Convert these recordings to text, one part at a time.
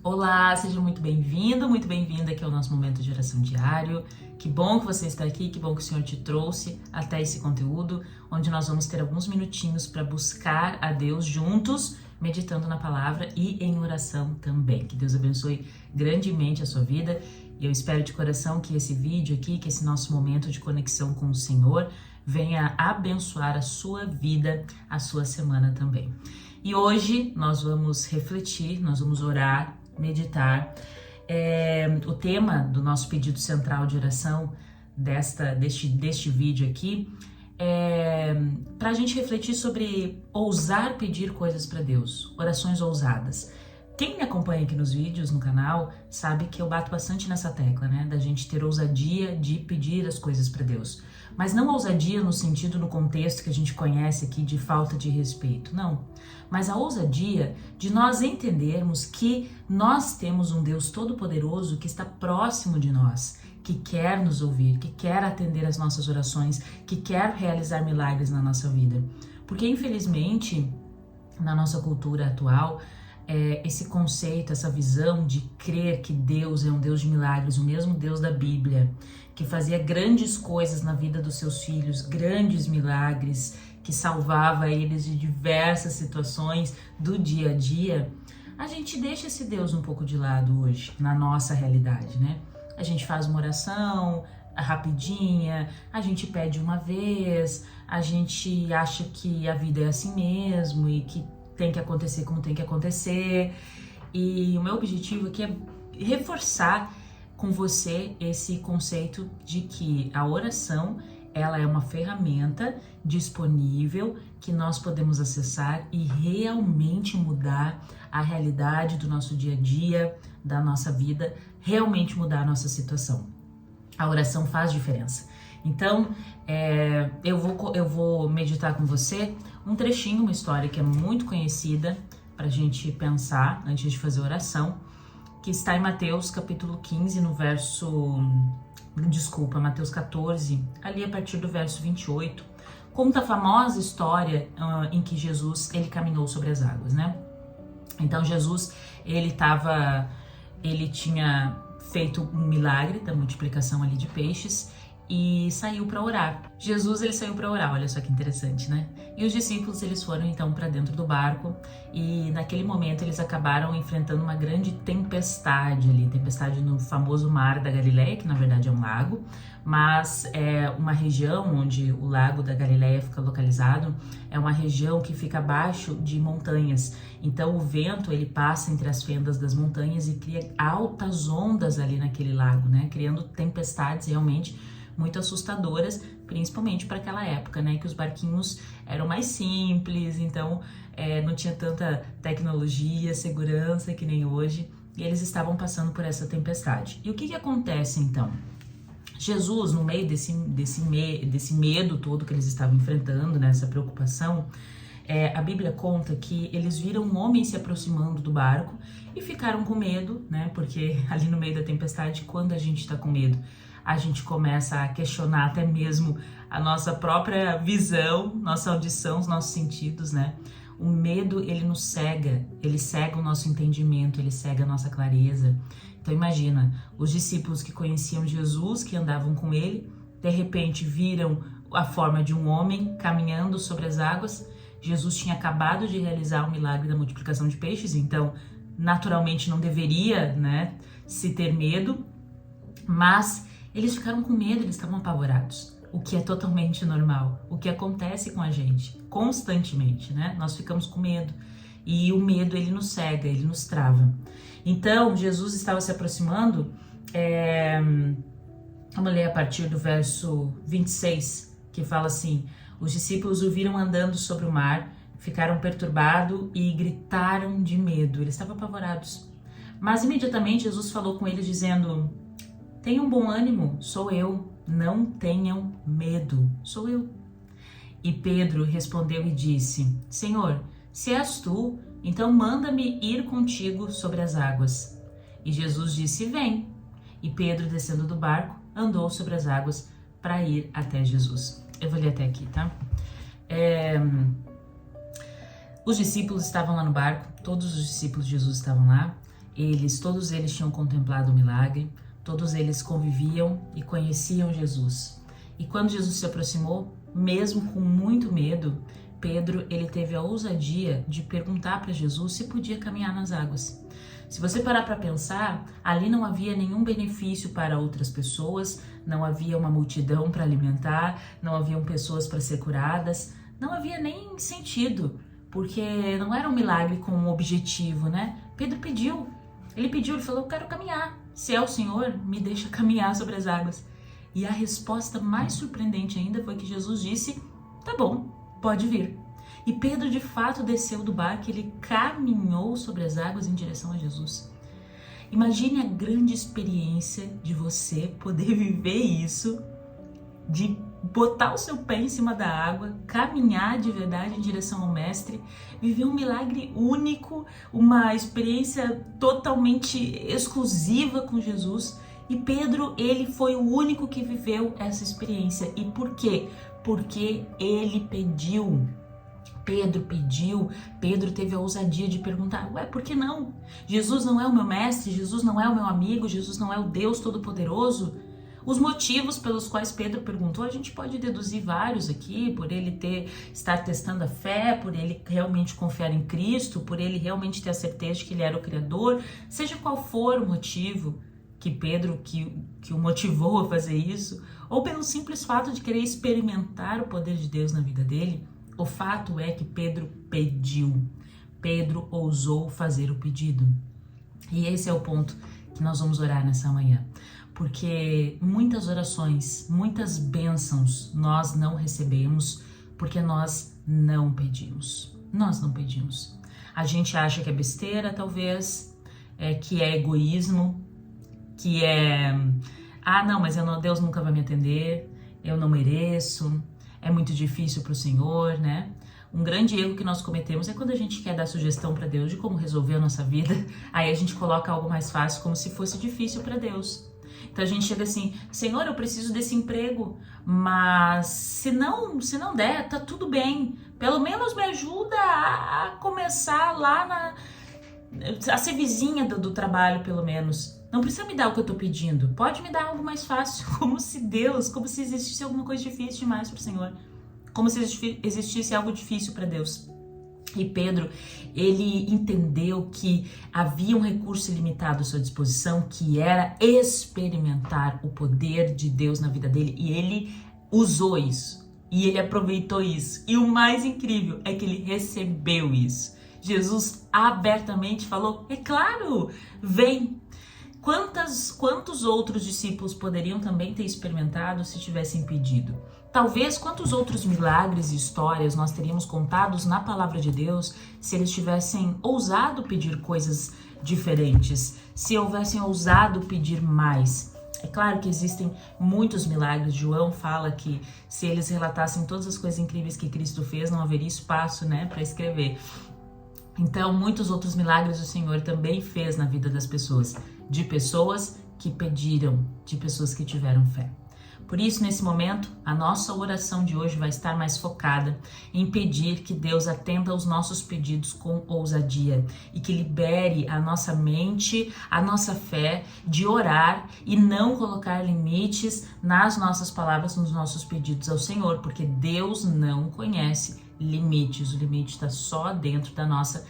Olá, seja muito bem-vindo, muito bem-vinda aqui ao nosso momento de oração diário. Que bom que você está aqui, que bom que o Senhor te trouxe até esse conteúdo, onde nós vamos ter alguns minutinhos para buscar a Deus juntos, meditando na palavra e em oração também. Que Deus abençoe grandemente a sua vida e eu espero de coração que esse vídeo aqui, que esse nosso momento de conexão com o Senhor venha abençoar a sua vida, a sua semana também. E hoje nós vamos refletir, nós vamos orar, meditar. O tema do nosso pedido central de oração deste vídeo aqui é para a gente refletir sobre ousar pedir coisas para Deus, orações ousadas. Quem me acompanha aqui nos vídeos, no canal, sabe que eu bato bastante nessa tecla, né? Da gente ter ousadia de pedir as coisas para Deus. Mas não ousadia no sentido, no contexto que a gente conhece aqui de falta de respeito, não. Mas a ousadia de nós entendermos que nós temos um Deus todo-poderoso que está próximo de nós, que quer nos ouvir, que quer atender às nossas orações, que quer realizar milagres na nossa vida. Porque, infelizmente, na nossa cultura atual, esse conceito, essa visão de crer que Deus é um Deus de milagres, o mesmo Deus da Bíblia, que fazia grandes coisas na vida dos seus filhos, grandes milagres, que salvava eles de diversas situações do dia a dia, a gente deixa esse Deus um pouco de lado hoje, na nossa realidade, né? A gente faz uma oração rapidinha, a gente pede uma vez, a gente acha que a vida é assim mesmo e que tem que acontecer como tem que acontecer. E o meu objetivo aqui é reforçar com você esse conceito de que a oração, ela é uma ferramenta disponível que nós podemos acessar e realmente mudar a realidade do nosso dia a dia, da nossa vida, realmente mudar a nossa situação. A oração faz diferença. Então, eu vou meditar com você um trechinho, uma história que é muito conhecida para a gente pensar antes de fazer oração, que está em Mateus capítulo 15, Mateus 14, ali a partir do verso 28, conta a famosa história em que Jesus, ele caminhou sobre as águas, né? Então Jesus, ele tinha feito um milagre da multiplicação ali de peixes e saiu para orar. Jesus, ele saiu para orar, olha só que interessante, né? E os discípulos, eles foram então para dentro do barco e naquele momento eles acabaram enfrentando uma grande tempestade ali, tempestade no famoso mar da Galileia, que na verdade é um lago, mas é uma região onde o lago da Galileia fica localizado, é uma região que fica abaixo de montanhas. Então o vento, ele passa entre as fendas das montanhas e cria altas ondas ali naquele lago, né? Criando tempestades realmente muito assustadoras, principalmente para aquela época, né, que os barquinhos eram mais simples, então não tinha tanta tecnologia, segurança que nem hoje, e eles estavam passando por essa tempestade. E o que acontece então? Jesus, no meio desse medo todo que eles estavam enfrentando, né, essa preocupação, a Bíblia conta que eles viram um homem se aproximando do barco e ficaram com medo, né, porque ali no meio da tempestade, quando a gente está com medo, a gente começa a questionar até mesmo a nossa própria visão, nossa audição, os nossos sentidos, né? O medo, ele nos cega, ele cega o nosso entendimento, ele cega a nossa clareza. Então imagina, os discípulos que conheciam Jesus, que andavam com ele, de repente viram a forma de um homem caminhando sobre as águas. Jesus tinha acabado de realizar o milagre da multiplicação de peixes, então naturalmente não deveria, né, se ter medo, mas eles ficaram com medo, eles estavam apavorados, o que é totalmente normal, o que acontece com a gente constantemente, né? Nós ficamos com medo e o medo, ele nos cega, ele nos trava. Então, Jesus estava se aproximando, vamos ler a partir do verso 26, que fala assim: os discípulos o viram andando sobre o mar, ficaram perturbados e gritaram de medo, eles estavam apavorados. Mas imediatamente Jesus falou com eles dizendo: tenham bom ânimo, sou eu, não tenham medo, sou eu. E Pedro respondeu e disse: Senhor, se és tu, então manda-me ir contigo sobre as águas. E Jesus disse: vem. E Pedro, descendo do barco, andou sobre as águas para ir até Jesus. Eu vou ler até aqui, tá? Os discípulos estavam lá no barco, todos os discípulos de Jesus estavam lá, Todos eles tinham contemplado o milagre, todos eles conviviam e conheciam Jesus. E quando Jesus se aproximou, mesmo com muito medo, Pedro, ele teve a ousadia de perguntar para Jesus se podia caminhar nas águas. Se você parar para pensar, ali não havia nenhum benefício para outras pessoas, não havia uma multidão para alimentar, não haviam pessoas para ser curadas, não havia nem sentido, porque não era um milagre com um objetivo, né? Pedro pediu, ele falou, eu quero caminhar, se é o Senhor, me deixa caminhar sobre as águas. E a resposta mais surpreendente ainda foi que Jesus disse, tá bom, pode vir. E Pedro de fato desceu do barco, ele caminhou sobre as águas em direção a Jesus. Imagine a grande experiência de você poder viver isso, de botar o seu pé em cima da água, caminhar de verdade em direção ao Mestre, viver um milagre único, uma experiência totalmente exclusiva com Jesus. E Pedro, ele foi o único que viveu essa experiência. E por quê? Porque ele pediu. Pedro pediu, Pedro teve a ousadia de perguntar, por que não? Jesus não é o meu mestre, Jesus não é o meu amigo, Jesus não é o Deus Todo-Poderoso? Os motivos pelos quais Pedro perguntou, a gente pode deduzir vários aqui, por ele estar testando a fé, por ele realmente confiar em Cristo, por ele realmente ter a certeza de que ele era o Criador, seja qual for o motivo que Pedro, que o motivou a fazer isso, ou pelo simples fato de querer experimentar o poder de Deus na vida dele, o fato é que Pedro pediu, Pedro ousou fazer o pedido. E esse é o ponto que nós vamos orar nessa manhã. Porque muitas orações, muitas bênçãos nós não recebemos porque nós não pedimos. Nós não pedimos. A gente acha que é besteira, talvez, que é egoísmo, que é, não, mas Deus nunca vai me atender, eu não mereço, é muito difícil para o Senhor, né? Um grande erro que nós cometemos é quando a gente quer dar sugestão para Deus de como resolver a nossa vida, aí a gente coloca algo mais fácil como se fosse difícil para Deus. Então a gente chega assim, Senhor, eu preciso desse emprego, mas se não der, tá tudo bem. Pelo menos me ajuda a começar lá a ser vizinha do trabalho, pelo menos. Não precisa me dar o que eu tô pedindo, pode me dar algo mais fácil, como se existisse alguma coisa difícil demais pro Senhor, como se existisse algo difícil para Deus. E Pedro, ele entendeu que havia um recurso ilimitado à sua disposição, que era experimentar o poder de Deus na vida dele, e ele usou isso, e ele aproveitou isso, e o mais incrível é que ele recebeu isso. Jesus abertamente falou, é claro, vem. Quantos outros discípulos poderiam também ter experimentado se tivessem pedido? Talvez quantos outros milagres e histórias nós teríamos contados na palavra de Deus se eles tivessem ousado pedir coisas diferentes, se houvessem ousado pedir mais. É claro que existem muitos milagres. João fala que se eles relatassem todas as coisas incríveis que Cristo fez, não haveria espaço, para escrever. Então, muitos outros milagres o Senhor também fez na vida das pessoas, de pessoas que pediram, de pessoas que tiveram fé. Por isso, nesse momento, a nossa oração de hoje vai estar mais focada em pedir que Deus atenda aos nossos pedidos com ousadia e que libere a nossa mente, a nossa fé de orar e não colocar limites nas nossas palavras, nos nossos pedidos ao Senhor, porque Deus não conhece limites. O limite está só dentro da nossa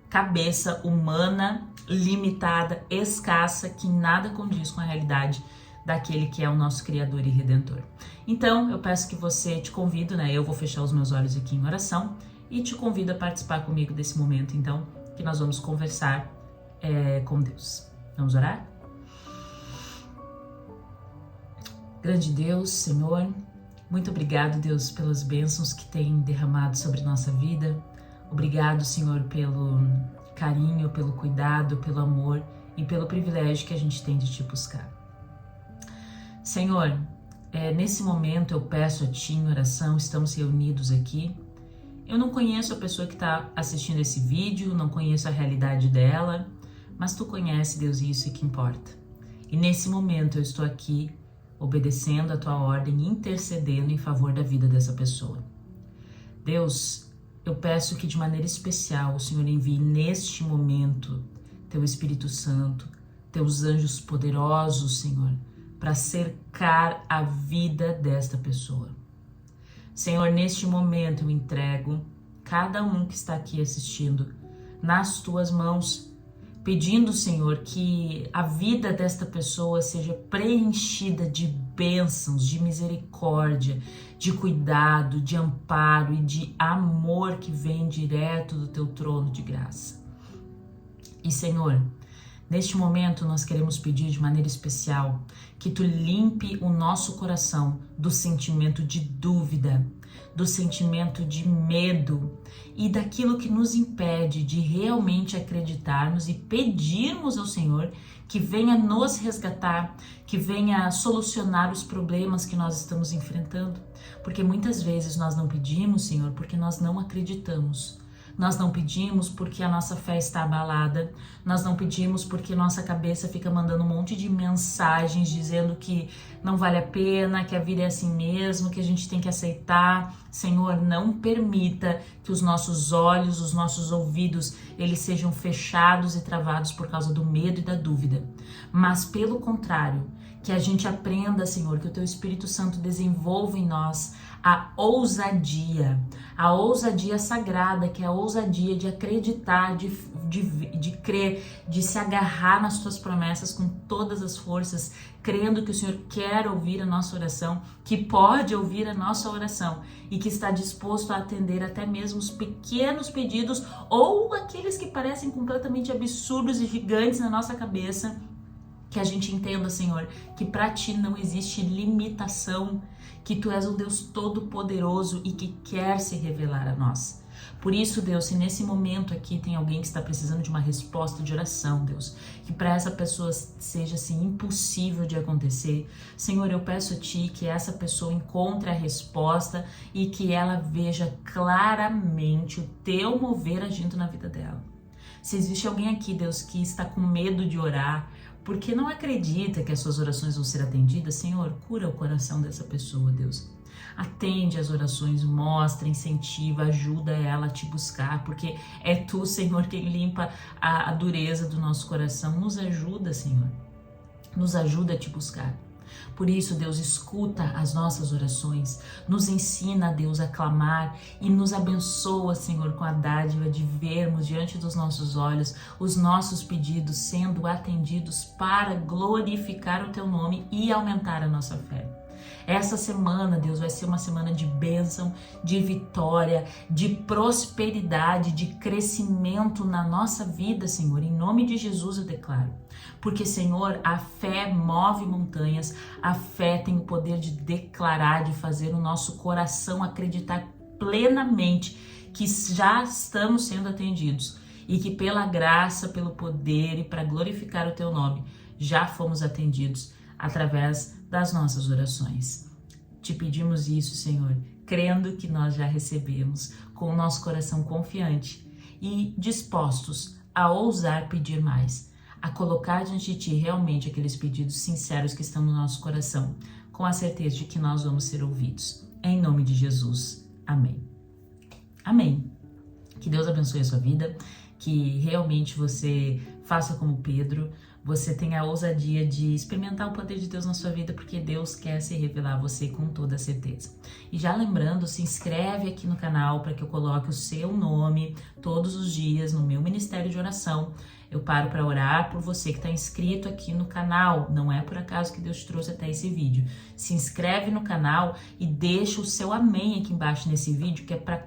cabeça humana, limitada, escassa, que nada condiz com a realidade daquele que é o nosso Criador e Redentor. Então, eu peço que te convido, eu vou fechar os meus olhos aqui em oração e te convido a participar comigo desse momento, então, que nós vamos conversar com Deus. Vamos orar? Grande Deus, Senhor, muito obrigado, Deus, pelas bênçãos que tem derramado sobre nossa vida. Obrigado, Senhor, pelo carinho, pelo cuidado, pelo amor e pelo privilégio que a gente tem de te buscar. Senhor, nesse momento eu peço a Ti em oração, estamos reunidos aqui. Eu não conheço a pessoa que está assistindo esse vídeo, não conheço a realidade dela, mas Tu conheces, Deus, e isso é que importa. E nesse momento eu estou aqui obedecendo a Tua ordem e intercedendo em favor da vida dessa pessoa. Deus, eu peço que de maneira especial o Senhor envie neste momento Teu Espírito Santo, Teus anjos poderosos, Senhor, para cercar a vida desta pessoa. Senhor, neste momento eu entrego cada um que está aqui assistindo nas Tuas mãos, pedindo, Senhor, que a vida desta pessoa seja preenchida de bênçãos, de misericórdia, de cuidado, de amparo e de amor que vem direto do Teu trono de graça. E, Senhor, neste momento nós queremos pedir de maneira especial que Tu limpe o nosso coração do sentimento de dúvida, do sentimento de medo e daquilo que nos impede de realmente acreditarmos e pedirmos ao Senhor que venha nos resgatar, que venha solucionar os problemas que nós estamos enfrentando. Porque muitas vezes nós não pedimos, Senhor, porque nós não acreditamos. Nós não pedimos porque a nossa fé está abalada, nós não pedimos porque nossa cabeça fica mandando um monte de mensagens dizendo que não vale a pena, que a vida é assim mesmo, que a gente tem que aceitar. Senhor, não permita que os nossos olhos, os nossos ouvidos, eles sejam fechados e travados por causa do medo e da dúvida. Mas pelo contrário, que a gente aprenda, Senhor, que o Teu Espírito Santo desenvolva em nós a ousadia sagrada, que é a ousadia de acreditar, de crer, de se agarrar nas Tuas promessas com todas as forças, crendo que o Senhor quer ouvir a nossa oração, que pode ouvir a nossa oração e que está disposto a atender até mesmo os pequenos pedidos ou aqueles que parecem completamente absurdos e gigantes na nossa cabeça. Que a gente entenda, Senhor, que para Ti não existe limitação, que Tu és um Deus todo-poderoso e que quer se revelar a nós. Por isso, Deus, se nesse momento aqui tem alguém que está precisando de uma resposta de oração, Deus, que para essa pessoa seja assim impossível de acontecer, Senhor, eu peço a Ti que essa pessoa encontre a resposta e que ela veja claramente o Teu mover agindo na vida dela. Se existe alguém aqui, Deus, que está com medo de orar, porque não acredita que as suas orações vão ser atendidas, Senhor, cura o coração dessa pessoa, Deus. Atende as orações, mostra, incentiva, ajuda ela a Te buscar, porque é Tu, Senhor, quem limpa a dureza do nosso coração. Nos ajuda, Senhor, nos ajuda a Te buscar. Por isso, Deus, escuta as nossas orações, nos ensina, Deus, a clamar e nos abençoa, Senhor, com a dádiva de vermos diante dos nossos olhos os nossos pedidos sendo atendidos para glorificar o Teu nome e aumentar a nossa fé. Essa semana, Deus, vai ser uma semana de bênção, de vitória, de prosperidade, de crescimento na nossa vida, Senhor. Em nome de Jesus eu declaro. Porque, Senhor, a fé move montanhas, a fé tem o poder de declarar, de fazer o nosso coração acreditar plenamente que já estamos sendo atendidos e que pela graça, pelo poder e para glorificar o Teu nome, já fomos atendidos através das nossas orações. Te pedimos isso, Senhor, crendo que nós já recebemos, com o nosso coração confiante e dispostos a ousar pedir mais, a colocar diante de Ti realmente aqueles pedidos sinceros que estão no nosso coração, com a certeza de que nós vamos ser ouvidos. Em nome de Jesus. Amém. Amém. Que Deus abençoe a sua vida, que realmente você faça como Pedro, você tenha a ousadia de experimentar o poder de Deus na sua vida, porque Deus quer se revelar a você com toda certeza. E já lembrando, se inscreve aqui no canal para que eu coloque o seu nome todos os dias no meu ministério de oração. Eu paro para orar por você que está inscrito aqui no canal. Não é por acaso que Deus te trouxe até esse vídeo. Se inscreve no canal e deixa o seu amém aqui embaixo nesse vídeo, que é para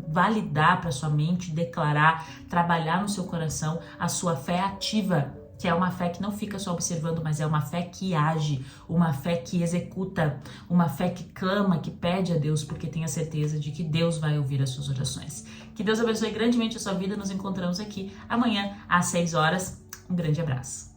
validar para sua mente, declarar, trabalhar no seu coração a sua fé ativa, que é uma fé que não fica só observando, mas é uma fé que age, uma fé que executa, uma fé que clama, que pede a Deus, porque tem a certeza de que Deus vai ouvir as suas orações. Que Deus abençoe grandemente a sua vida. Nos encontramos aqui amanhã às 6 horas. Um grande abraço.